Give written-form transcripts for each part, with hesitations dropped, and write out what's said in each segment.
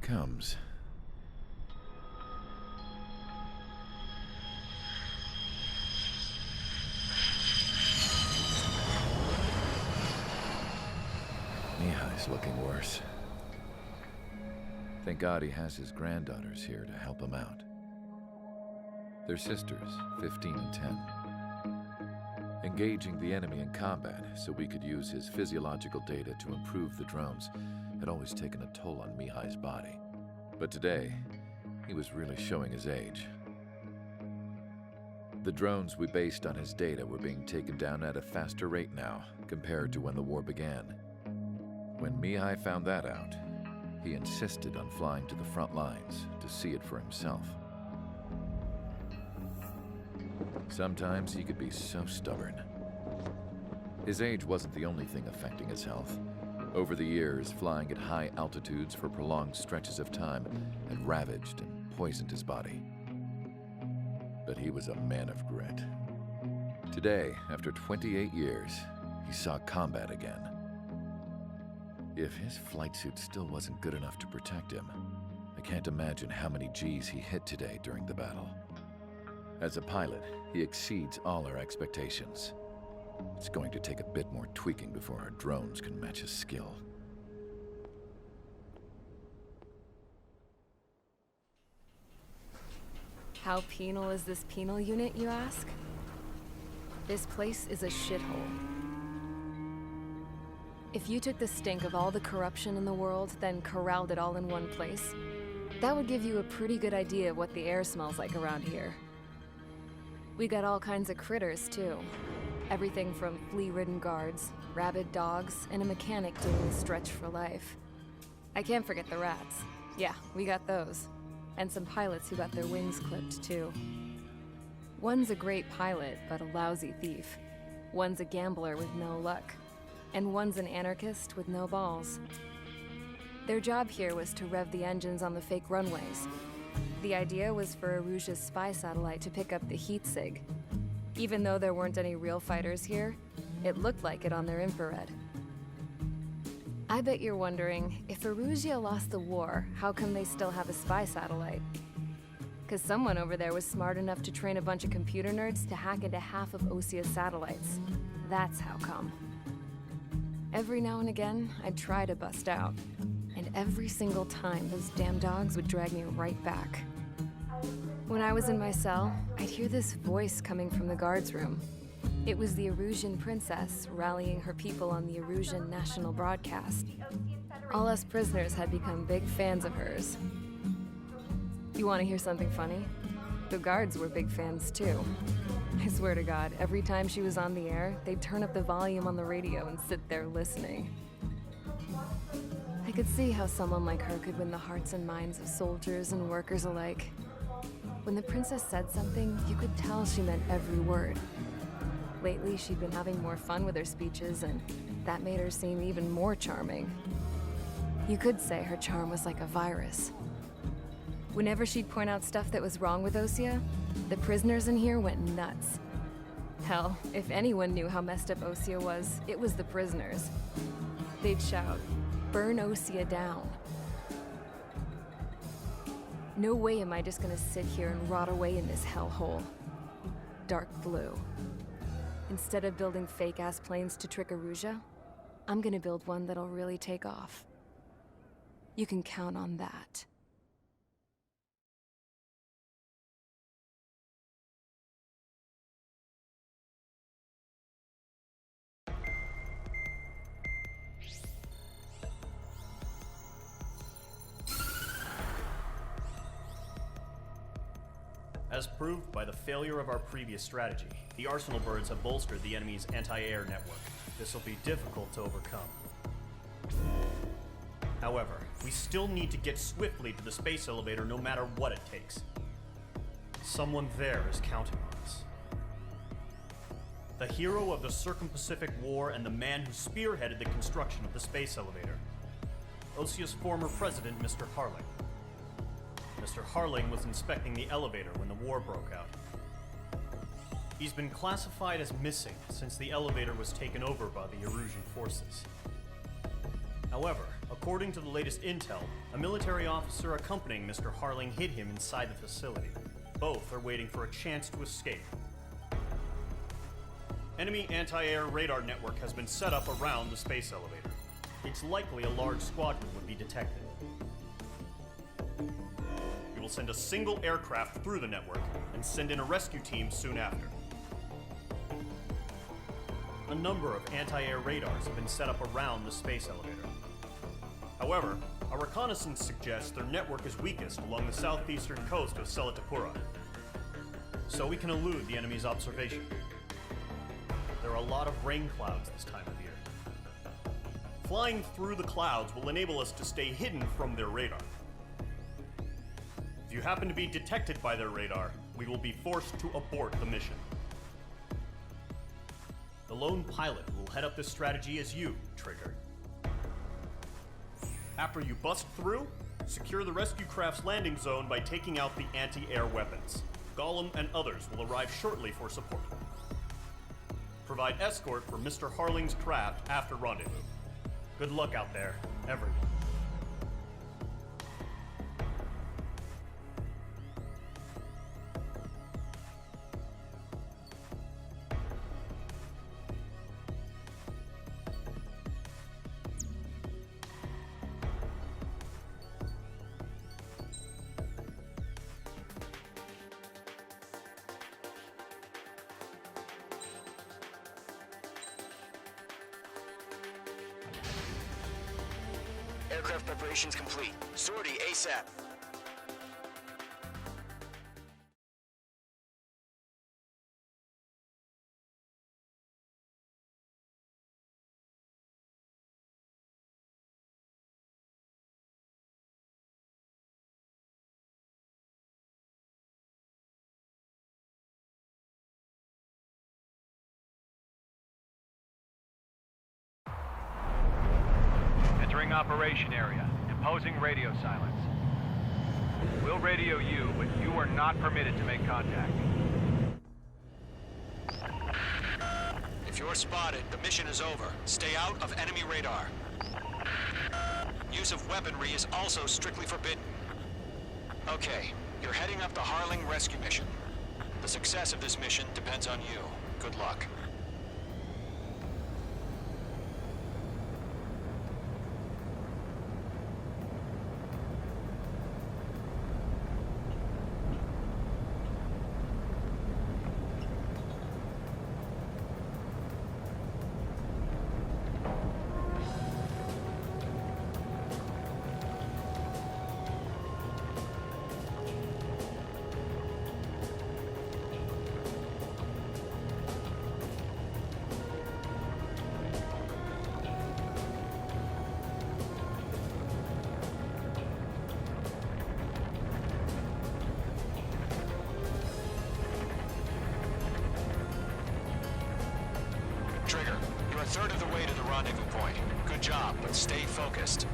comes. Mihai's looking worse. Thank God he has his granddaughters here to help him out. They're sisters, 15 and 10. Engaging the enemy in combat so we could use his physiological data to improve the drones had always taken a toll on Mihai's body. But today, he was really showing his age. The drones we based on his data were being taken down at a faster rate now compared to when the war began. When Mihai found that out, he insisted on flying to the front lines to see it for himself. Sometimes he could be so stubborn. His age wasn't the only thing affecting his health. Over the years, flying at high altitudes for prolonged stretches of time had ravaged and poisoned his body. But he was a man of grit. Today, after 28 years, he saw combat again. If his flight suit still wasn't good enough to protect him, I can't imagine how many Gs he hit today during the battle. As a pilot, he exceeds all our expectations. It's going to take a bit more tweaking before our drones can match his skill. How penal is this penal unit, you ask? This place is a shithole. If you took the stink of all the corruption in the world, then corralled it all in one place, that would give you a pretty good idea of what the air smells like around here. We got all kinds of critters, too. Everything from flea-ridden guards, rabid dogs, and a mechanic doing the stretch for life. I can't forget the rats. Yeah, we got those. And some pilots who got their wings clipped, too. One's a great pilot, but a lousy thief. One's a gambler with no luck. And one's an anarchist with no balls. Their job here was to rev the engines on the fake runways. The idea was for Erusia's spy satellite to pick up the heat sig. Even though there weren't any real fighters here, it looked like it on their infrared. I bet you're wondering, if Erusia lost the war, how come they still have a spy satellite? Because someone over there was smart enough to train a bunch of computer nerds to hack into half of Osia's satellites. That's how come. Every now and again, I'd try to bust out. And every single time, those damn dogs would drag me right back. When I was in my cell, I'd hear this voice coming from the guards room. It was the Erusian princess rallying her people on the Erusian national broadcast. All us prisoners had become big fans of hers. You want to hear something funny? The guards were big fans too. I swear to God, every time she was on the air, they'd turn up the volume on the radio and sit there listening. I could see how someone like her could win the hearts and minds of soldiers and workers alike. When the princess said something, you could tell she meant every word. Lately, she'd been having more fun with her speeches, and that made her seem even more charming. You could say her charm was like a virus. Whenever she'd point out stuff that was wrong with Osia, the prisoners in here went nuts. Hell, if anyone knew how messed up Osia was, it was the prisoners. They'd shout, "Burn Osia down." No way am I just gonna sit here and rot away in this hellhole. Dark blue. Instead of building fake-ass planes to trick Erusia, I'm gonna build one that'll really take off. You can count on that. As proved by the failure of our previous strategy, the Arsenal birds have bolstered the enemy's anti-air network. This will be difficult to overcome. However, we still need to get swiftly to the space elevator no matter what it takes. Someone there is counting on us. The hero of the Circum-Pacific War and the man who spearheaded the construction of the space elevator. Osia's former president, Mr. Harling. Mr. Harling was inspecting the elevator when the war broke out. He's been classified as missing since the elevator was taken over by the Erusian forces. However, According to the latest intel, a military officer accompanying Mr. Harling hid him inside the facility. Both are waiting for a chance to escape. Enemy anti-air radar network has been set up around the space elevator. It's likely a large squadron would be detected. We will send a single aircraft through the network and send in a rescue team soon after. A number of anti-air radars have been set up around the space elevator. However, our reconnaissance suggests their network is weakest along the southeastern coast of Selatapura, so we can elude the enemy's observation. There are a lot of rain clouds this time of year. Flying through the clouds will enable us to stay hidden from their radar. If you happen to be detected by their radar, we will be forced to abort the mission. The lone pilot who will head up this strategy is you, Trigger. After you bust through, secure the rescue craft's landing zone by taking out the anti-air weapons. Gollum and others will arrive shortly for support. Provide escort for Mr. Harling's craft after rendezvous. Good luck out there, everyone. Aircraft preparations complete. Sortie ASAP. Entering operation area. Imposing radio silence. We'll radio you, but you are not permitted to make contact. If you're spotted, the mission is over. Stay out of enemy radar. Use of weaponry is also strictly forbidden. Okay, you're heading up the Harling rescue mission. The success of this mission depends on you. Good luck. Trigger, you're a third of the way to the rendezvous point. Good job, but stay focused.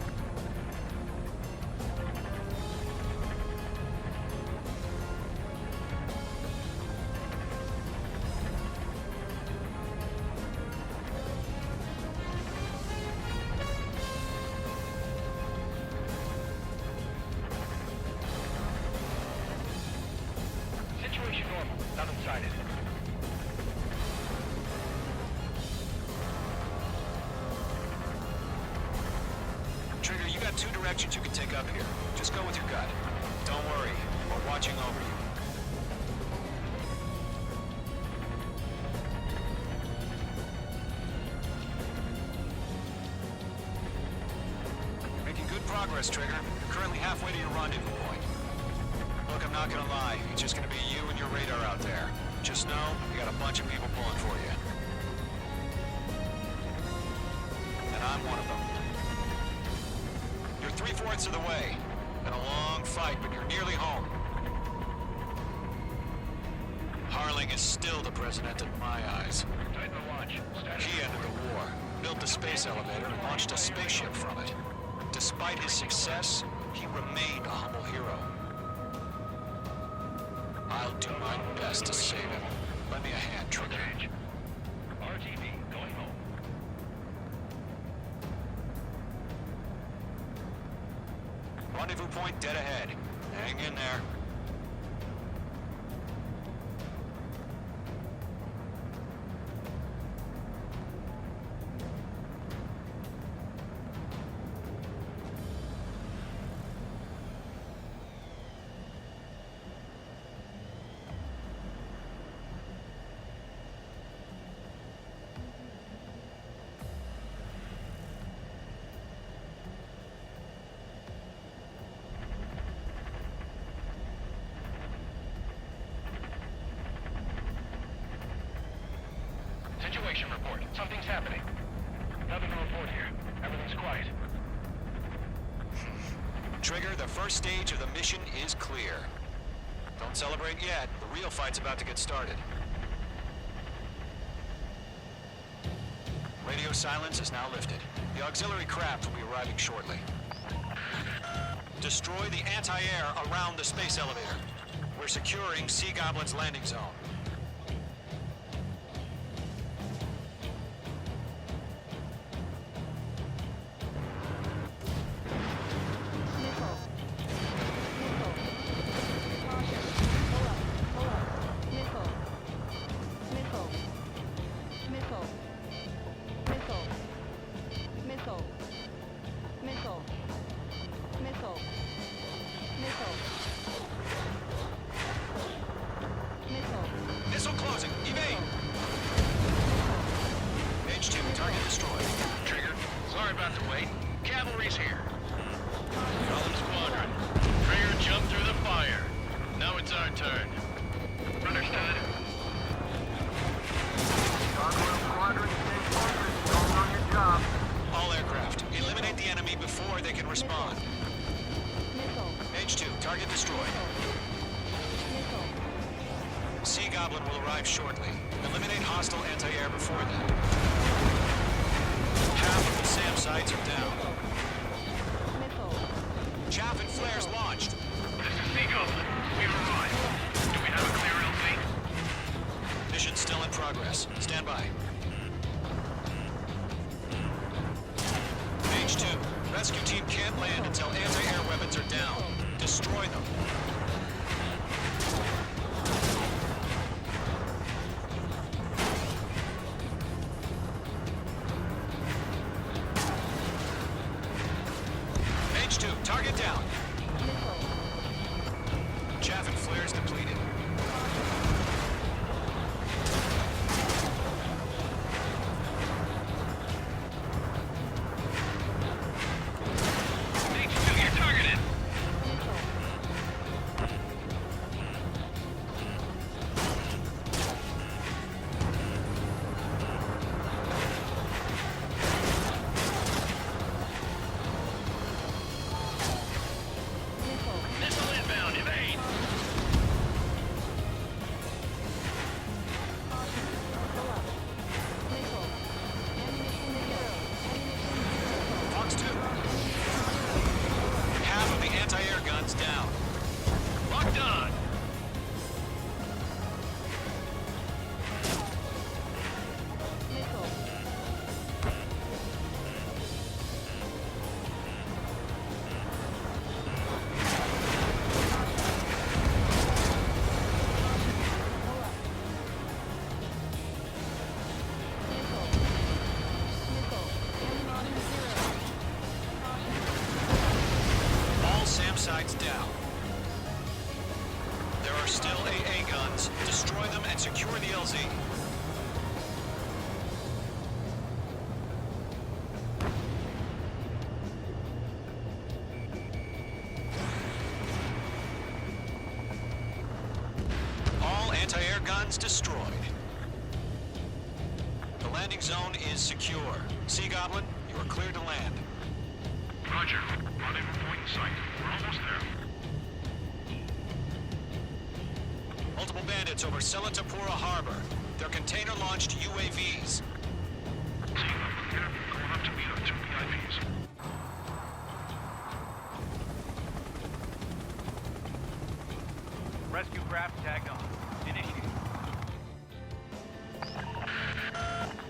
Situation normal. Nothing sighted. Trigger, you got two directions you can take up here. Just go with your gut. Don't worry, we're watching over you. Making good progress, Trigger. You're currently halfway to your rendezvous point. Look, I'm not gonna lie. It's just gonna be you and your radar out there. Just know, you got a bunch of people pulling for you. And I'm one of them. You're 3/4 of the way. Been a long fight, but you're nearly home. Harling is still the president in my eyes. Tighten the watch. He ended the war, built the space elevator, and launched a spaceship from it. Despite his success, he remained a humble hero. I'll do my best to save him. Lend me a hand, Trigger. RTV, going home. point dead ahead. Hang in there. Situation report. Something's happening. Nothing to report here. Everything's quiet. Trigger, the first stage of the mission is clear. Don't celebrate yet. The real fight's about to get started. Radio silence is now lifted. The auxiliary craft will be arriving shortly. Destroy the anti-air around the space elevator. We're securing Sea Goblin's landing zone. Missile closing. Evade! H2, target destroyed. Trigger, sorry about the wait. Cavalry's here. Column Squadron. Trigger jumped through the fire. Now it's our turn. Understood. Squadron, stay focused. Don't on your job. All aircraft, eliminate the enemy before they can respond. H2, target destroyed. Sea Goblin will arrive shortly. Eliminate hostile anti-air before then. Half of the SAM sites are down. Chaff and flares launched. This is Sea Goblin. We've arrived. Do we have a clear LZ? Mission still in progress. Stand by. H2, rescue team can't land until anti-air weapons are down. Destroy them. H2, target down. Chaff and flares depleted. H2, you're targeted. Missile inbound. Evade. Fox 2. Half of the anti-air guns down. Locked on. All SAM sites down. There are still AA guns. Destroy them and secure the LZ. All anti-air guns destroyed. The landing zone is secure. Sea Goblin, you are cleared to land. Roger. Rendezvous point in sight. We're almost there. Multiple bandits over Selatapura Harbor. They're container-launched UAVs. Team up here. Going up to meet our two VIPs. Rescue craft tagged on. Initiate.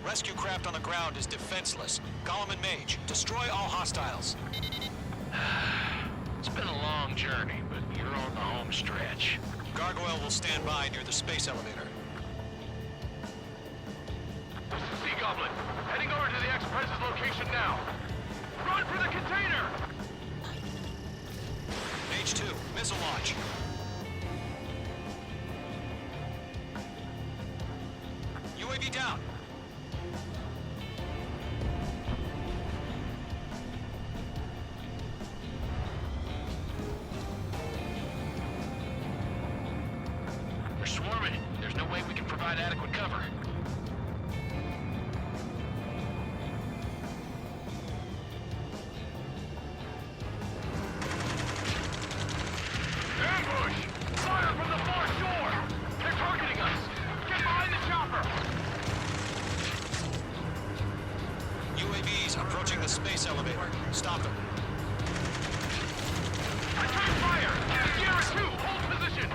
Rescue craft on the ground is defenseless. Gollum and Mage, destroy all hostiles. It's been a long journey, but you're on the home stretch. Gargoyle will stand by near the space elevator. Sea Goblin, heading over to the Express's location now. Run for the container! H2, missile launch. UAV down. We're swarming. There's no way we can provide adequate cover. Ambush! Fire from the far shore! They're targeting us! Get behind the chopper! UAVs approaching the space elevator. Stop them. Return fire! Sierra 2, hold position!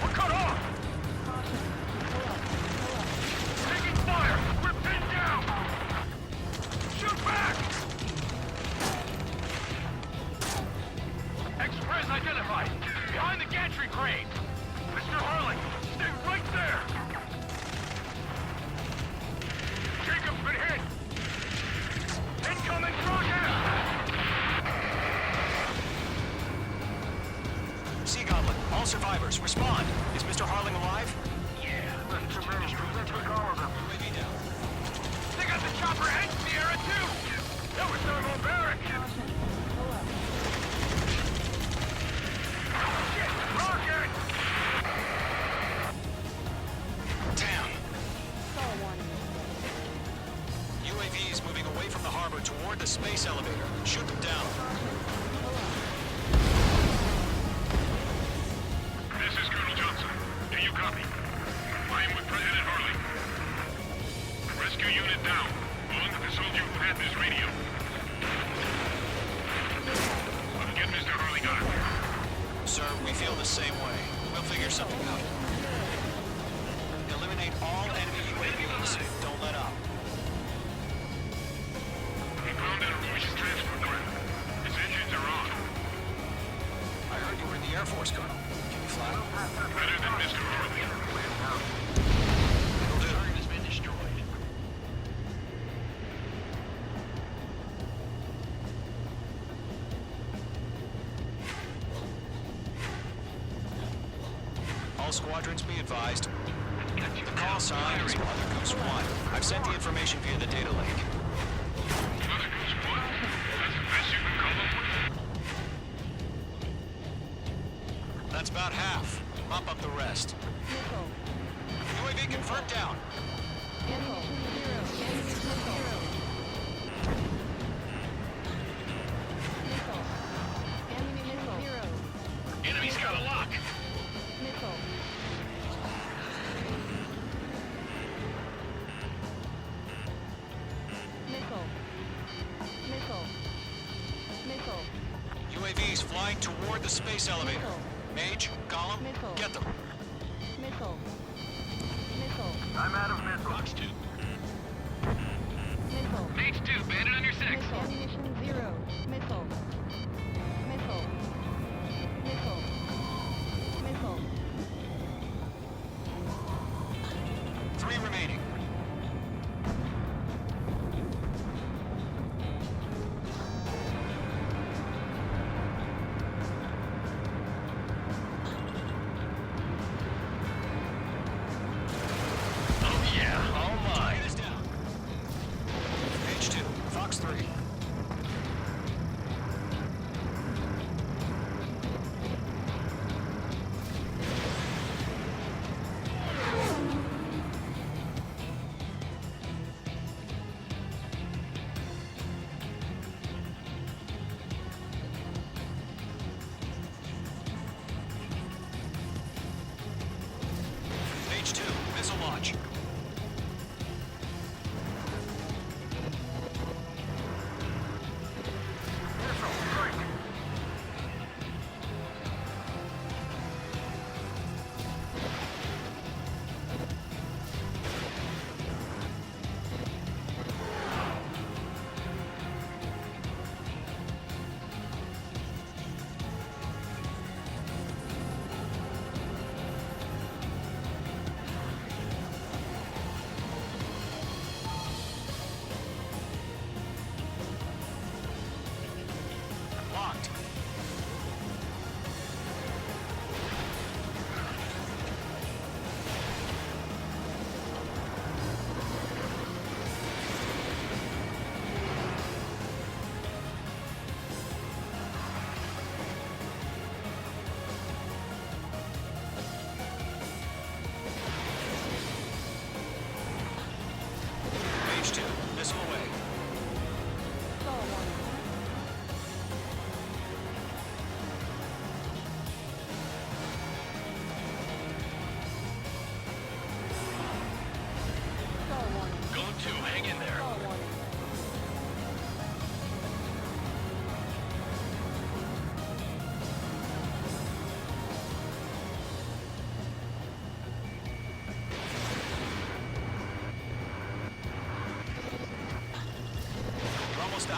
We're cut off! Taking fire! We're pinned down! Shoot back! Express identified! Behind the gantry crane! Mr. Harling, stay right there! Jacob's been hit! Incoming broadcast! Sea Goblin, all survivors, respond. Is Mr. Harling alive? Yeah, let's took all of them. UAV down. They got the chopper and Sierra too! That was thermobaric! Shit! Rocket! Damn. UAVs moving away from the harbor toward the space elevator. Shoot them down. This is Colonel Johnson. Do you copy? I am with President Harley. Rescue unit down, along with the soldier who had this radio. Get Mr. Harley out of here. Sir, we feel the same way. We'll figure something out. Eliminate all enemy UAVs. Don't let up. We found out Rouge's transport craft. Its engines are on. I heard you were in the Air Force, Colonel. Can you fly? Better than Mr. Harley. It'll do. Target has been destroyed. All squadrons be advised. The call sign is Mother Goose 1. I've sent the information via the data link. Mother Goose 1? That's the best you can come up with? That's about half. Mop up the rest. UAV confirmed down. Enemy's got a lock. UAVs flying toward the space elevator. Mage, Gollum, get them. I'm out of missiles. Box 2. Mage 2, bandit on your 6. Ammunition 0. Missile. Missile. Missile. Missile. 3 remaining. Oh yeah, all mine. Target is down. H2, Fox 3. H2, missile launch.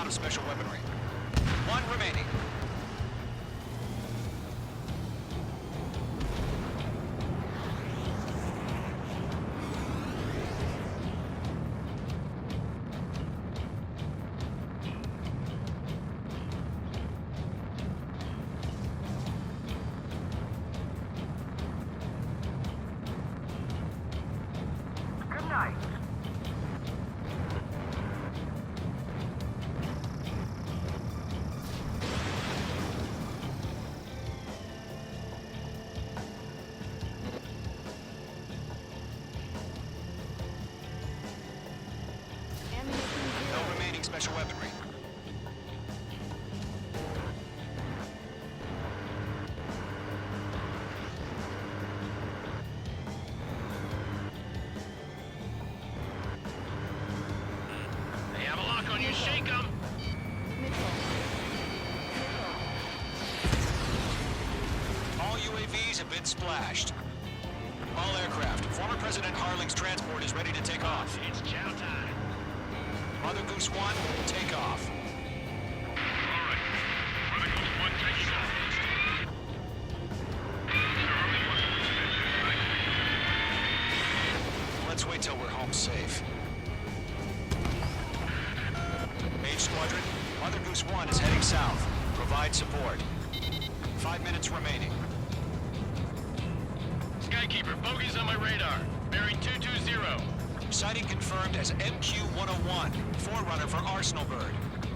out of special weaponry. One remaining. Good night. Ammunition No 0. remaining special weaponry. They have a lock on you. Shake them. Missile. Missile. All UAVs have been splashed. All aircraft. Former President Harling's transport is ready to take off. It's chow time. Mother Goose 1, take off. All right. Mother Goose 1 taking off. Let's wait till we're home safe. Mage Squadron, Mother Goose 1 is heading south. Provide support. 5 minutes remaining. Skykeeper, bogeys on my radar. Bearing 220. Sighting confirmed as MQ-101, forerunner for Arsenal Bird.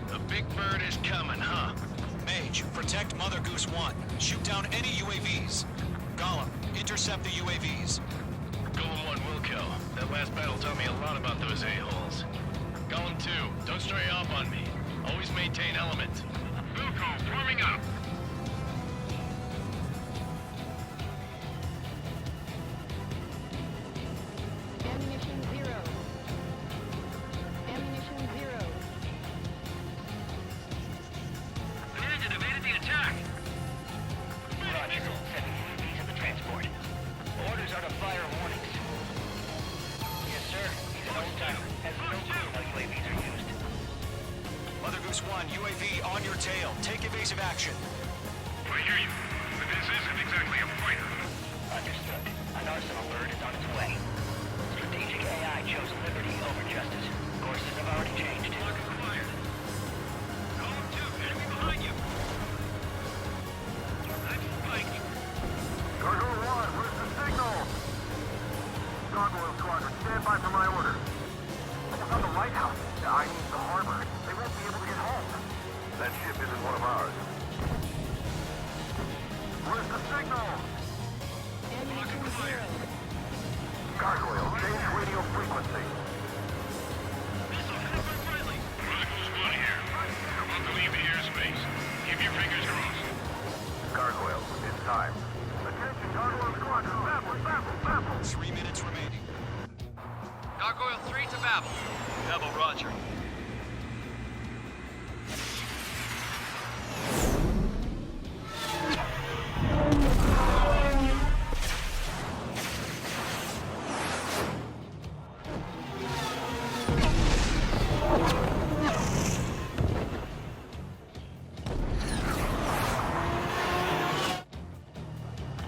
The big bird is coming, huh? Mage, protect Mother Goose 1. Shoot down any UAVs. Gollum, intercept the UAVs. Golem 1 will kill. That last battle taught me a lot about those a-holes. Golem 2, don't stray off on me. Always maintain element. Wilco, forming up. Ammunition 0. Ammunition 0. Bandit evaded the attack. Roger. Sending UAVs in the transport. Orders are to fire warnings. Yes, sir. He's an old-timer. Has no clue how UAVs are used. Mother Goose 1, UAV on your tail. Take evasive action. I hear you, but this isn't exactly a fighter. Understood. An Arsenal Bird is on its way. Strategic AI chose liberty over justice. Courses have already changed. Lock acquired. Golem 2, enemy behind you. I'm spiking. Gargoyle 1, where's the signal? Gargoyle Squadron, stand by for my order. What about the lighthouse? I mean the harbor. They won't be able to get home. That ship isn't one of ours. Where's the signal? Ammunition 0. Gargoyle, change radio frequency. Missile headed by friendly. Mother Goose 1 here. You're about to leave the airspace. Keep your fingers crossed. Gargoyle, it's time. Attention, Gargoyle Squadron, Babel. 3 minutes remaining. Gargoyle 3 to Babel. Babel, roger.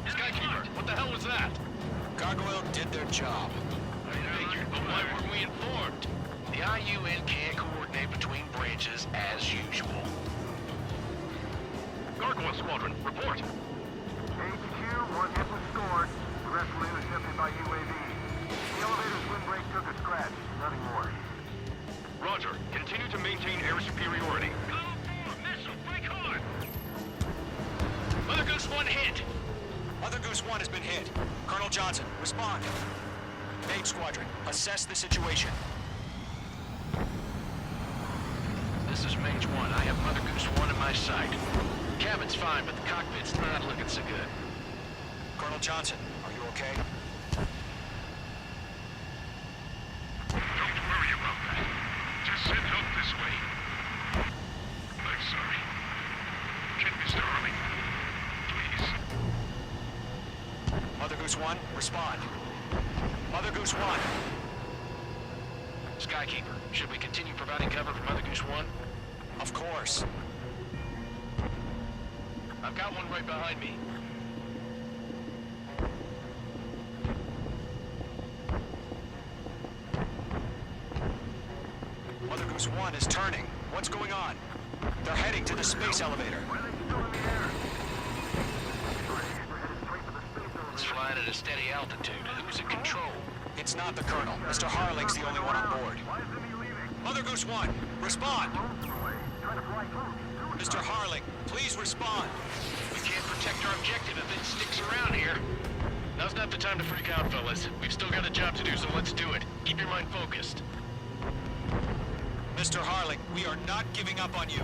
Skykeeper, what the hell was that? Gargoyle did their job. Figured, but why weren't we informed? The IUN can't coordinate between branches as usual. Gargoyle Squadron, report. HQ, one hit was scored. The rest were intercepted by UAV. The elevator's windbreak took a scratch. Nothing more. Roger. Continue to maintain air superiority. Missile, break hard! Mother Goose 1 hit! Mother Goose 1 has been hit. Colonel Johnson, respond. Mage Squadron, assess the situation. This is Mage 1. I have Mother Goose 1 in my sight. Cabin's fine, but the cockpit's not looking so good. Colonel Johnson, are you okay? Don't worry about that. Just send help this way. I'm sorry. Get Mr. Harling. Please. Mother Goose 1, respond. Mother Goose 1. Skykeeper, should we continue providing cover for Mother Goose 1? Of course. I've got one right behind me. Mother Goose 1 is turning. What's going on? They're heading to the space elevator. It's flying at a steady altitude. Who's in control? It's not the Colonel. Mr. Harling's the only one on board. Mother Goose 1, respond! Mr. Harling, please respond. We can't protect our objective if it sticks around here. Now's not the time to freak out, fellas. We've still got a job to do, so let's do it. Keep your mind focused. Mr. Harling, we are not giving up on you.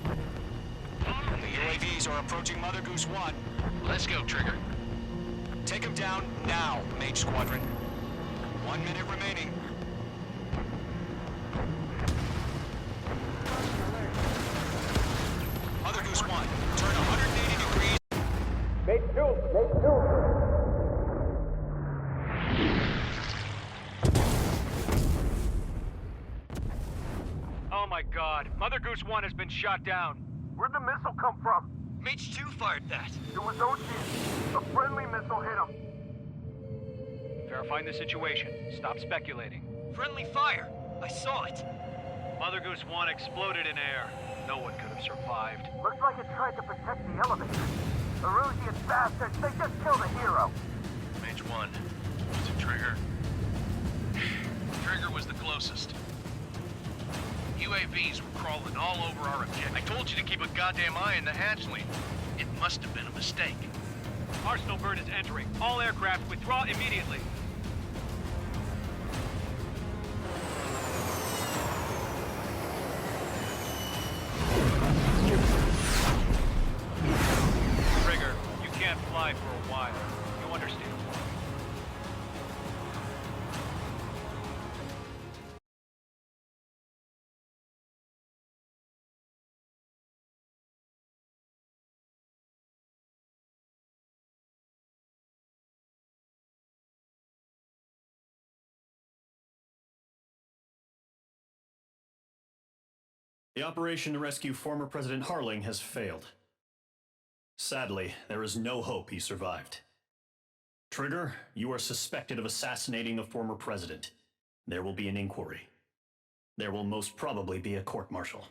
The UAVs are approaching Mother Goose 1. Let's go, Trigger. Take them down now, Mage Squadron. 1 minute remaining. Mother Goose 1, turn 180 degrees. Oh my god, Mother Goose 1 has been shot down. Where'd the missile come from? Mage 2 fired that. It was Ocean. A friendly missile hit him. Verifying the situation. Stop speculating. Friendly fire. I saw it. Mother Goose 1 exploded in air. No one could have survived. Looks like it tried to protect the elevator. The Erusian bastards, they just killed a hero. Mage 1. Was it Trigger? Trigger was the closest. UAVs were crawling all over our objective. I told you to keep a goddamn eye on the hatchling. It must have been a mistake. Arsenal bird is entering. All aircraft withdraw immediately. Trigger, you can't fly for a while. You understand? The operation to rescue former President Harling has failed. Sadly, there is no hope he survived. Trigger, you are suspected of assassinating the former president. There will be an inquiry. There will most probably be a court-martial.